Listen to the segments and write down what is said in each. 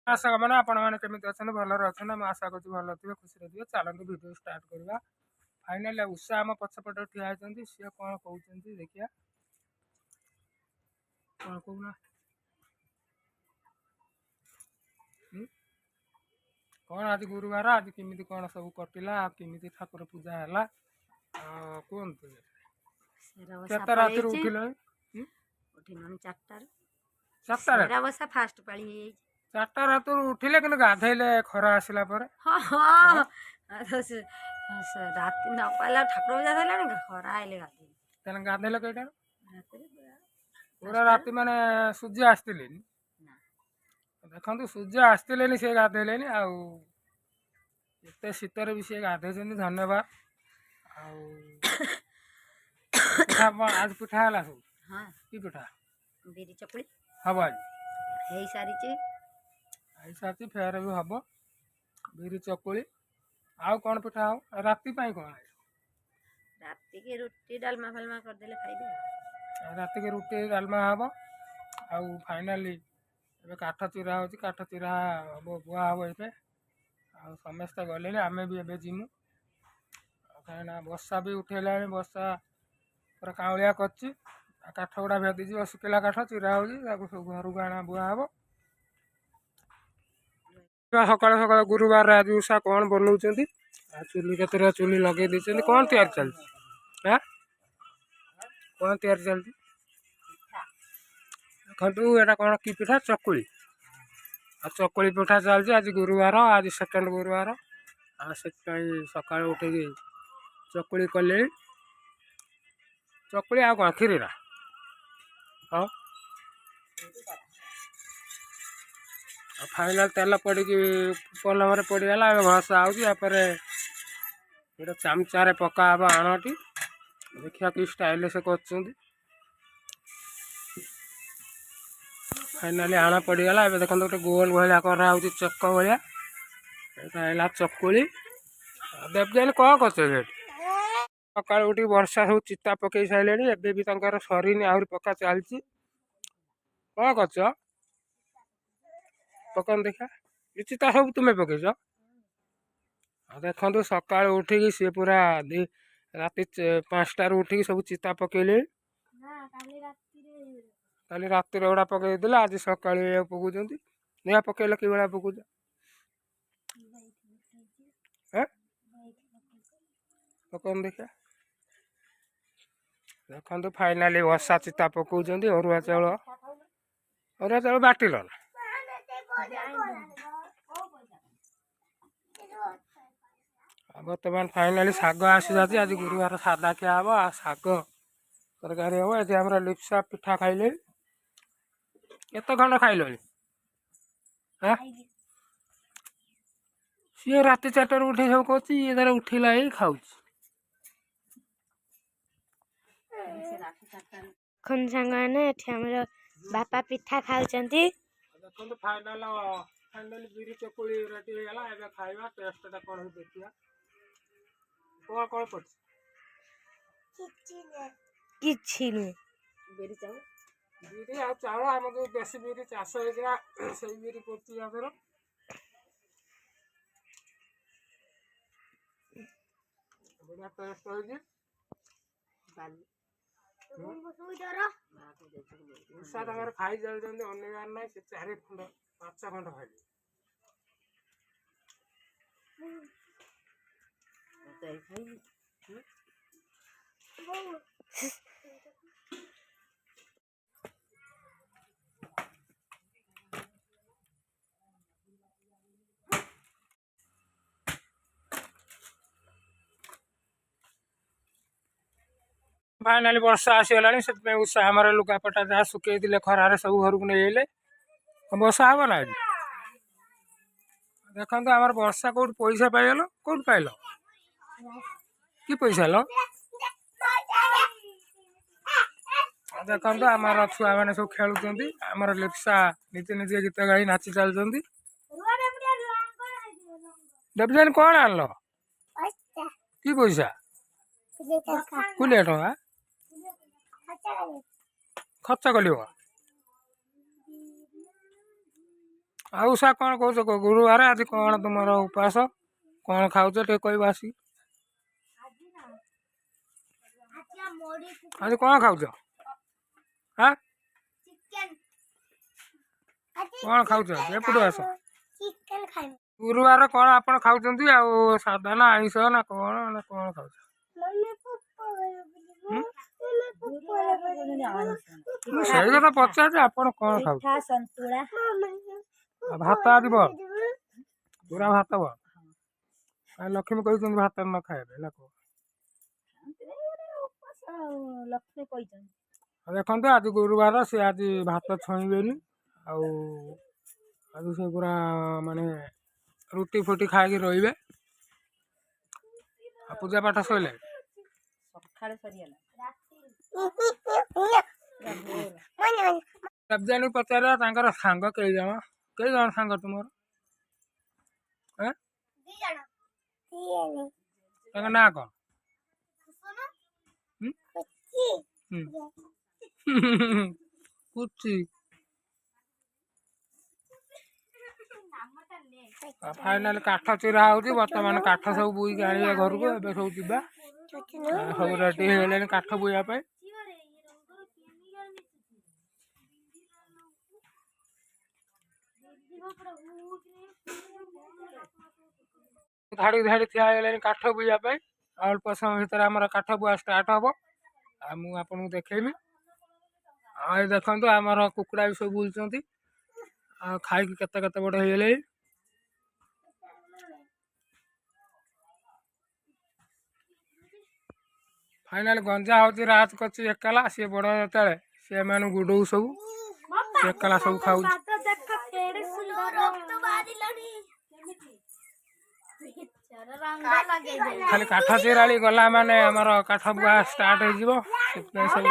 आशा मैंने आपण मैंने केमी अच्छा भलर अच्छा आशा करूँ भल थे खुशी थे चलते भिडियो स्टार्ट करवा फाइनाल उषा आम पछपट ठिया होती सी कौन कहते देखिया कौन कहना कौन आज गुरुवार आज केमी कौन सब कटिला केमी ठाकुर पूजा है कहतु केत रात उठिल चार बसा फास्ट पाली चार्टा रात उठिले कि गाधेले खरा आसला राति न पाला ठाकुर पूजा सर खरा आइले गाधे गाधेले कईटा पूरा राति माने सूर्य आसते देखु सूर्य आसते सी गाधेले आते शीतर भी सी गाधे धन्यवाद आज पिठा है सब कि पिठा बिरी चकुली हम आज हो सारी फेर भी हम बिरी चकुली आउ कौन पिठा हो राति कौन राति के रुटी डालमा फालमा करदेले खाइबे राति के रुटी डालमा हम आउ फाइनाली ए काठ चिरा हो काठ चिरा हम बुआ हम ए समस्ते गले आम भी एवं जीमु कहीं बर्षा भी उठेला बर्षा पूरा काउलिया कर काठ गुड़ा भेदीज शुखिला काठ चिरा हो सब घर को आना बुआ हम सका सका गुरुवार आज उषा कौन बनाऊँ चुली के चुली लगे दी कौन तैयार चलती कौन तैयार चलती देखु यहाँ कौन कि पिठा चकुली आ चकुली पिठा चलती आज गुरुवार आज सेकेंड गुरुवार से सका उठे चकुली कले चकुली आ कौन खीरा हाँ फाइनाल तेल पड़ी पलम पड़गला भसा आपर गोटे चामचारे पका आणटी देखिए कि स्टाइल से कर फाइनाली आण पड़गला ए देखते गोटे गोल भाया करा चक भाया चकुली देवजानी कौन कर सका उठ वर्षा सब चिता पकई सारे एबे भी सरीनी आहरी पका चलती कौन कर पकन देखा चिता सब तुम्हें पकईच देखो सका उठिकी सी पूरा राति 5टार उठिकी सब चिता पकईले काली राति गुड़ा पकई आज सका पकाउं निआ पकईल कि भाया पकाउच पकन देखा देखो फाइनाली वर्षा चिता पकाउं अरुआ चाउल बाटिल ना बर्तमान फाइनाली शाग आसी जाती आज गुरुवार सादा क्या हम शाग तरकारी हम ये आम लिप्सा पिठा खाइले केत खंड खाइल सी राति 4टार उठे सब कह ये उठिला ही खाऊ बापा पिठा खाऊं देखो फाइनाल फाइनाली बिरी चकुली रेडी होगा ए खाइबा टेस्टा कौन देखिए कौन कौन पड़ बिरी आ चाउल आम जो देशी बिरी चाष होगा से बिरी कर बढ़िया टेस्ट हो उषा तक खाई जाऊँ अनेगार ना से 4 खंड 5 खंड खाइल फाइनाली वर्षा आसीगला से उषा आम लुगापटा जहाँ सुखे खरार सब घर को नहीं आइले वर्षा हम ना देखो आम वर्षा कौट पैसा पाइल कौट पाइल कि पैसा लो देखो आम छुआ मैंने सब खेलुं आम लिप्सा निजे निजे गीत गाई नाची चलती देवजानी कौन आन कि पैसा कोड़े टका खर्च कल ଆଉ ଉଷା କ'ଣ କହୁଛ କହ? ଗୁରୁବାର ଆଜି କ'ଣ ତୁମର ଉପାସ? କ'ଣ ଖାଉଛ ଟିକେ କହିବ ଆସି? ଆଜି କ'ଣ ଖାଉଛ? ହଁ କ'ଣ ଖାଉଛ? ଏପଟୁ ଆସ। ଗୁରୁବାର କ'ଣ ଆପଣ ଖାଉଛନ୍ତି? ଆଉ ସାଧା ନା ଆଇଁଷ ନା କ'ଣ ଖାଉଛ? ମୁଁ ସେଇ କଥା ପଚାରୁଛି ଆପଣ କ'ଣ ଖାଉଛ? ସନ୍ତୁଳା ଭାତ ଆଜି ବଳ ପୁରା ଭାତ ବଳ। ଲକ୍ଷ୍ମୀ କହିଛନ୍ତି ଭାତ ନ ଖାଇବେ ନା କଣ? ଲକ୍ଷ୍ମୀ କହିଛନ୍ତି। ଦେଖନ୍ତୁ ଆଜି ଗୁରୁବାର, ସେ ଆଜି ଭାତ ଛୁଇଁବେନି। ଆଉ ଆଜି ସେ ପୁରା ମାନେ ରୁଟି ଫୁଟି ଖାଇକି ରହିବେ। ଆଉ ପୂଜା ପାଠ ସରିଲେ ସକାଳେ ସରିଗଲା। ଦେବଯାନୀ ପଚାରିବା ତାଙ୍କର ସାଙ୍ଗ କେଇ ଜଣ ସାଙ୍ଗ ତୁମର? ତାଙ୍କ ନାଁ କ'ଣ? ପୁଚି। ଫାଇନାଲ କାଠ ଚିରା ହଉଛି। ବର୍ତ୍ତମାନ କାଠ ସବୁ ବୁଇକି ଆଣିବା ଘରକୁ। ଏବେ ସବୁ ଯିବା, ସବୁ ରେଡି ହେଇଗଲେଣି କାଠ ବୁଇବା ପାଇଁ। ଧାଡ଼ି ଧାଡ଼ି ଠିଆ ହେଇଗଲେଣି କାଠ ବୁଇବା ପାଇଁ। ଅଳ୍ପ ସମୟ ଭିତରେ ଆମର କାଠ ବୁଆ ଷ୍ଟାର୍ଟ ହବ। ଆଉ ମୁଁ ଆପଣଙ୍କୁ ଦେଖେଇବି। ଆଉ ଏ ଦେଖନ୍ତୁ ଆମର କୁକୁଡ଼ା ବି ସବୁ ବୁଲୁଛନ୍ତି। ଆଉ ଖାଇକି କେତେ କେତେ ବଡ଼ ହେଇଗଲେଣି। ଫାଇନାଲ ଗଞ୍ଜା ହଉଛି ରାଜ କରୁଛି ଏକଲା। ସିଏ ବଡ଼ ଯେତେବେଳେ ସେମାନଙ୍କୁ ଗୁଡ଼ଉ ସବୁ, ସେ ଏକଲା ସବୁ ଖାଉଛି। ଖାଲି କାଠ ଚିରାଳି ଗଲା ମାନେ ଆମର କାଠ ବୁଆ ଷ୍ଟାର୍ଟ ହେଇଯିବ। ସେଥିପାଇଁ ସବୁ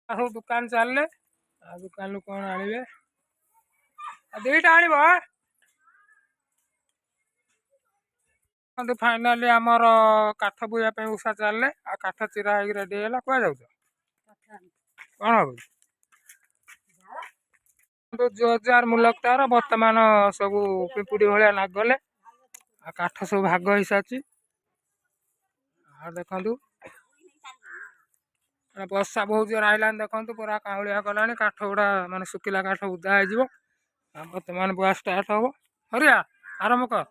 ସବୁ ଦୋକାନ ଚାଲିଲେ। ଆଉ ଦୋକାନରୁ କ'ଣ ଆଣିବେ? ଦୁଇଟା ଆଣିବ। ଫାଇନାଲି ଆମର କାଠ ବୁଇବା ପାଇଁ ଉଷା ଚାଲିଲେ। ଆଉ କାଠ ଚିରା ହେଇକି ରେଡି ହେଇଗଲା। କୁଆ ଯାଉଛ? କ'ଣ ହବ? ଯୋଜାର ମୂଲକ ତାର ବର୍ତ୍ତମାନ ସବୁ ପିମ୍ପୁଡ଼ି ଭଳିଆ ଲାଗିଗଲେ। ଆଉ କାଠ ସବୁ ଭାଗ ହେଇସାରିଛି। ଆଉ ଦେଖନ୍ତୁ ବର୍ଷା ବହୁତ ଜୋର ଆଇଲାଣି। ଦେଖନ୍ତୁ ପୁରା କାଉଁଳିଆ କଲାଣି। କାଠ ଗୁଡ଼ା ମାନେ ଶୁଖିଲା କାଠ ଉଦା ହେଇଯିବ। ଆଉ ବର୍ତ୍ତମାନ ବୁଆ ଷ୍ଟାର୍ଟ ହବ। ହରିଆ ଆରମ୍ଭ କର।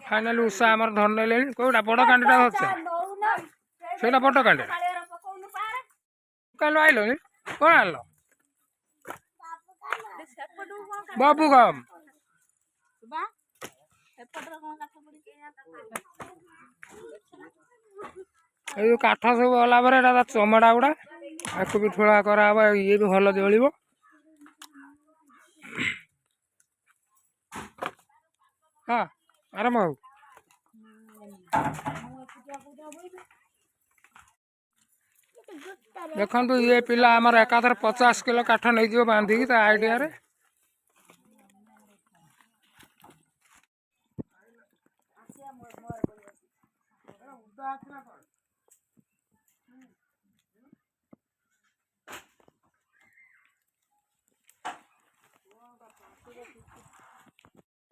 ଫାଇନାଲି ଉଷା ଆମର ଧରି ନେଲେଣି। କୋଉଟା ବଡ଼ କାଣ୍ଡିଟା ଧରିଛ? ସେଇଟା ବଡ଼ କାଣ୍ଡିଟା। ଦୋକାନରୁ ଆଇଲଣି? କ'ଣ ଆଣିଲ? ବାବୁ ଗମ୍। ଏଇ ଯୋଉ କାଠ ସବୁ ଗଲା ପରେ ଏଇଟା ତା ଚମଡ଼ା ଗୁଡ଼ା, ଆକୁ ବି ଠୁଳା କରାହବ। ଇଏ ବି ଭଲ ଜଳିବ। ହଁ ଆରମ୍ଭ ହଉ। ଦେଖନ୍ତୁ ଇଏ ପିଲା ଆମର ଏକାଥରେ 50 କିଲୋ କାଠ ନେଇଯିବ ବାନ୍ଧିକି ତା ଆଇଡ଼ିଆରେ।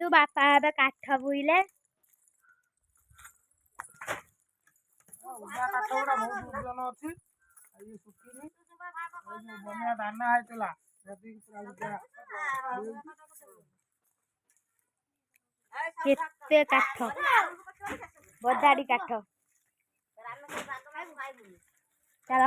ତୁ ବାପା ଏବେ କାଠ ବୁଇଲେ। କାଠ ଗୁଡ଼ା ବହୁତ ଓଜନ ଅଛି। ଇଏ ଶୁଖିନି। ବନ୍ୟା ଦାନା ହେଇଥିଲା କେତେ କାଠ, ବଦାଡ଼ି କାଠ। ଚାଲ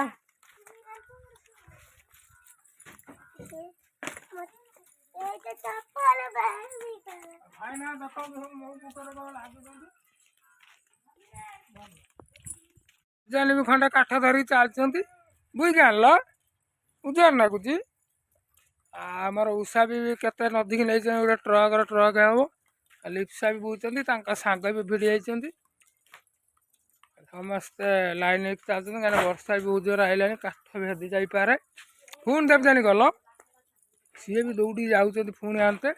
ଜାନି ବି ଖଣ୍ଡେ କାଠ ଧରିକି ଚାଲିଛନ୍ତି। ବୁଇକି ଆଣିଲ ଉଜାର ନାଗୁଛି। ଆମର ଉଷା ବି କେତେ ନଦୀକି ନେଇଛନ୍ତି। ଗୋଟେ ଟ୍ରକ୍ ହବ। ଲିପ୍ସା ବି ବୁଛନ୍ତି। ତାଙ୍କ ସାଙ୍ଗ ବି ଭିଡ଼ି ଯାଇଛନ୍ତି। ସମସ୍ତେ ଲାଇନ୍ ହେଇକି ଚାଲୁଛନ୍ତି କାହିଁକିନା ବର୍ଷା ବି ବହୁତ ଜୋର ଆଇଲାଣି କାଠ ବି ହେଦି ଯାଇପାରେ। ପୁଣି ଦେବଯାନୀ ଗଲ ସିଏ ବି ଦୌଡ଼ିକି ଯାଉଛନ୍ତି ପୁଣି ଆଣତେ।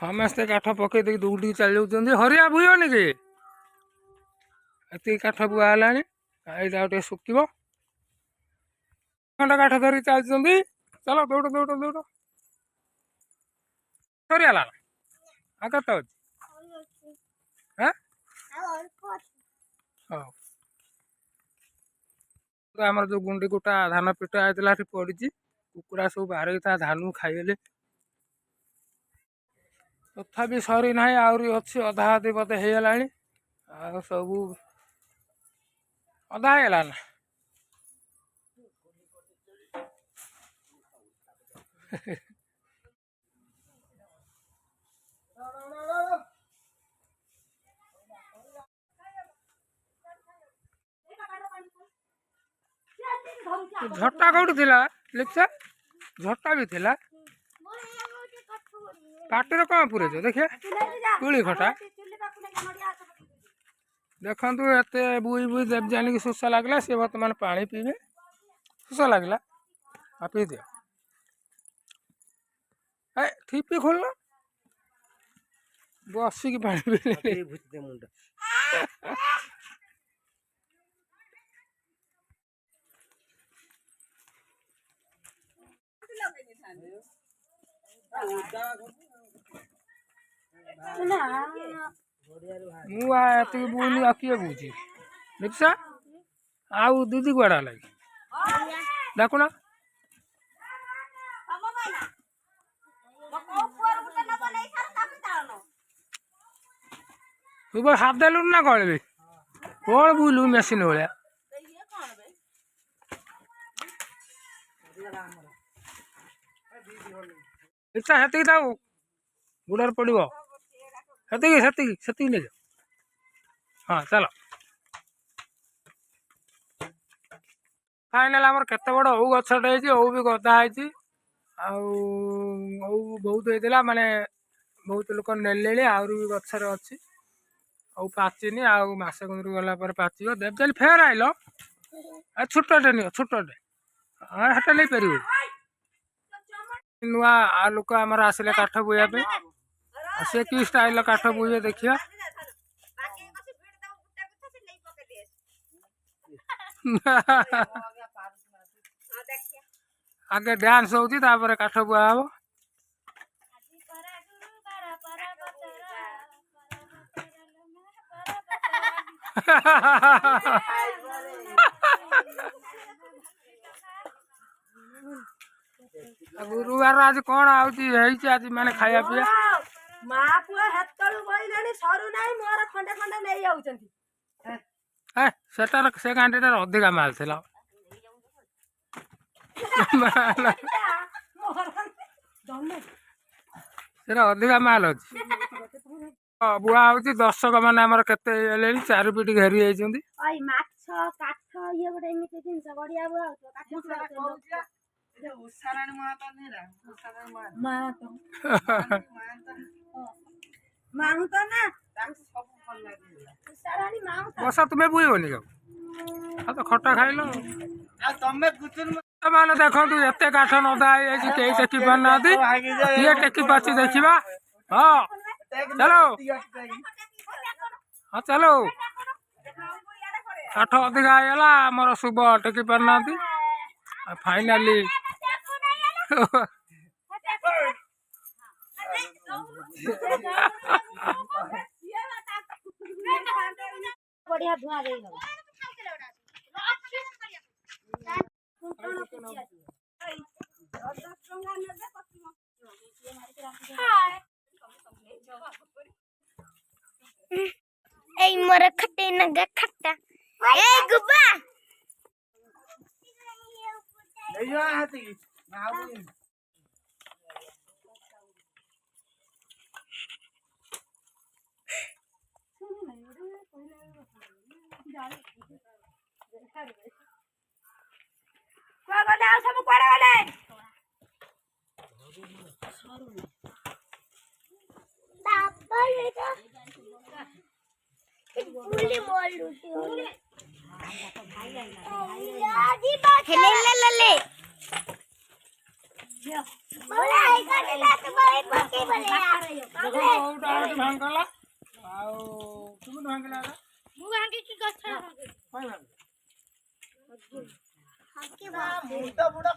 ସମସ୍ତେ କାଠ ପକେଇ ଦେଇକି ଦୌଡ଼ିକି ଚାଲି ଯାଉଛନ୍ତି। ହରିଆ ବୁହିବନି କି ଏତିକି କାଠ ବୁହା ହେଲାଣି ଏଇଟା ଆଉ ଟିକେ ଶୁଖିବ। ଖଣ୍ଡ କାଠ ଧରିକି ଚାଲିଛନ୍ତି। ଚାଲ ଦୌଡ଼ ଦୌଡ଼ ଦୌଡ଼। ସରିଗଲା ଆଉ କେତେ ଅଛି? ହଉ ଆମର ଯୋଉ ଗୁଣ୍ଡି କୁଟା ଧାନ ପିଟା ହେଇଥିଲା ସେଠି ପଡିଛି। କୁକୁଡ଼ା ସବୁ ବାହାରିକି ତା ଧାନକୁ ଖାଇଗଲେ। ତଥାପି ସରି ନାହିଁ ଆହୁରି ଅଛି ଅଧା ଅଧି ବୋଧେ ହେଇଗଲାଣି। ଆଉ ସବୁ ଅଧା ହେଇଗଲା ନା। ଝଟା କୋଉଠି ଥିଲା ଲିପ୍ସା? ଝଟା ବି ଥିଲା। ପାଟିରେ କଣ ପୁରେଇଛ ଦେଖିଆ ତୁଳି ଖଟା। ଦେଖନ୍ତୁ ଏତେ ବୁଇ ବୁଇ ଦେବଯାନୀକି ଶୋଷ ଲାଗିଲା। ସିଏ ବର୍ତ୍ତମାନ ପାଣି ପିଇବେ। ଶୋଷ ଲାଗିଲା ଆଉ ପିଇଦିଅ। ଠିପି ଖୋଲୁନ ବସିକି ପାଣି ପିଇଲେ। ମୁଁ ଏତିକି ବୁଇନି ଆଉ କିଏ ବୁଝି ଲିପ୍ସା ଆଉ ଦିଦି କୁଆଡେ ହେଲା କି? ଡାକୁନ। ତୁ କଣ ହାତ ଦେଲୁନି ନା କଣ ବି କଣ ବୁଇଲୁ ମେସିନ ଭଳିଆ। ଲିପ୍ସା ସେତିକି ଥାଉ ଗୋଡରେ ପଡିବ। ସେତିକି ସେତିକି ସେତିକି ନେଇଯାଅ। ହଁ ଚାଲ। ଫାଇନାଲ ଆମର କେତେ ବଡ ଓଉ ଗଛଟେ ହେଇଛି। ଓଉ ବି ଗଦା ହେଇଛି। ଆଉ ଓଉ ବହୁତ ହେଇଥିଲା ମାନେ ବହୁତ ଲୋକ ନେଲେଣି। ଆହୁରି ବି ଗଛରେ ଅଛି। ଆଉ ପାଚିନି ଆଉ ମାସେ କୁନ୍ଦରୁ ଗଲା ପରେ ପାଚିବ। ଦେବଯାନୀ ଫେର ଆଇଲ ଛୋଟଟେ ନିଅ ଛୋଟଟେ ହେଟା ନେଇପାରିବ। ନୂଆ ଲୋକ ଆମର ଆସିଲେ କାଠ ବୋହିବା ପାଇଁ। ଆଉ ସେ କି ଷ୍ଟାଇଲ କାଠ ବୋହିବେ ଦେଖିବା। ଆଗେ ଡ୍ୟାନ୍ସ ହଉଛି ତାପରେ କାଠ ବୁହା ହବ। ଗୁରୁବାର ଆଜି କଣ ଆଉଛି ହେଇଛି ଆଜି ମାନେ ଖାଇବା ପିଇବା? ମା ପୁଅ ହେତଳୁ ବଇଲେଣି ସରୁ ନାହିଁ ମୋର ଖଣ୍ଡେ ଖଣ୍ଡେ ନେଇ ଯାଉଛନ୍ତି। ସେଟାର ସେ ଗାଣ୍ଡିଟାର ଅଧିକା ମାଲ ଥିଲା। ସେଟା ଅଧିକା ମାଲ ଅଛି। ବୁହା ହଉଛି ଦର୍ଶକ ମାନେ ଆମର କେତେ ହେଇଗଲେଣି। ଚାରି ପିଟି ଘେରି ଯାଇଛନ୍ତି। ମାଛ କାଠ ଇଏ ଗୋଟେ ଏମିତି ଜିନିଷ ଗଡିଆ ବୁହା ବସା ତୁମେ ବୁହିବନି ଆଉ ତ ଖଟା ଖାଇଲ। ସେମାନେ ଦେଖନ୍ତୁ ଏତେ କାଠ ନଦା ହେଇଯାଇଛି କେହି ଟେକି ପାରୁନାହାନ୍ତି। କିଏ ଟେକି ପାରୁଛି ଦେଖିବା। ହଁ ଚାଲ ହଁ ଚାଲ। କାଠ ଅଧିକା ହେଇଗଲା ଆମର ଶୁଭ ଟେକି ପାରୁନାହାନ୍ତି। ଫାଇନାଲି ବଢିଆ ଧୂଆଁ ଦେଇଗଲା। ଏଇ ମୋର ଖଟେ ନଗା ଖଟା ଏଇ ଗୁବା ଗଲେ ଆଉ ସବୁ କୁଆଡେ ଗଲେ? हेले ले ले ले ଭାଙ୍ଗଲା ଆଉ କେମିତି ଭାଙ୍ଗିଲା ଏଇଟା? ମୁଁ ଭାଙ୍ଗିକି ଗଛ କାଇଁ ଭାଙ୍ଗିଲା? ବୁଢା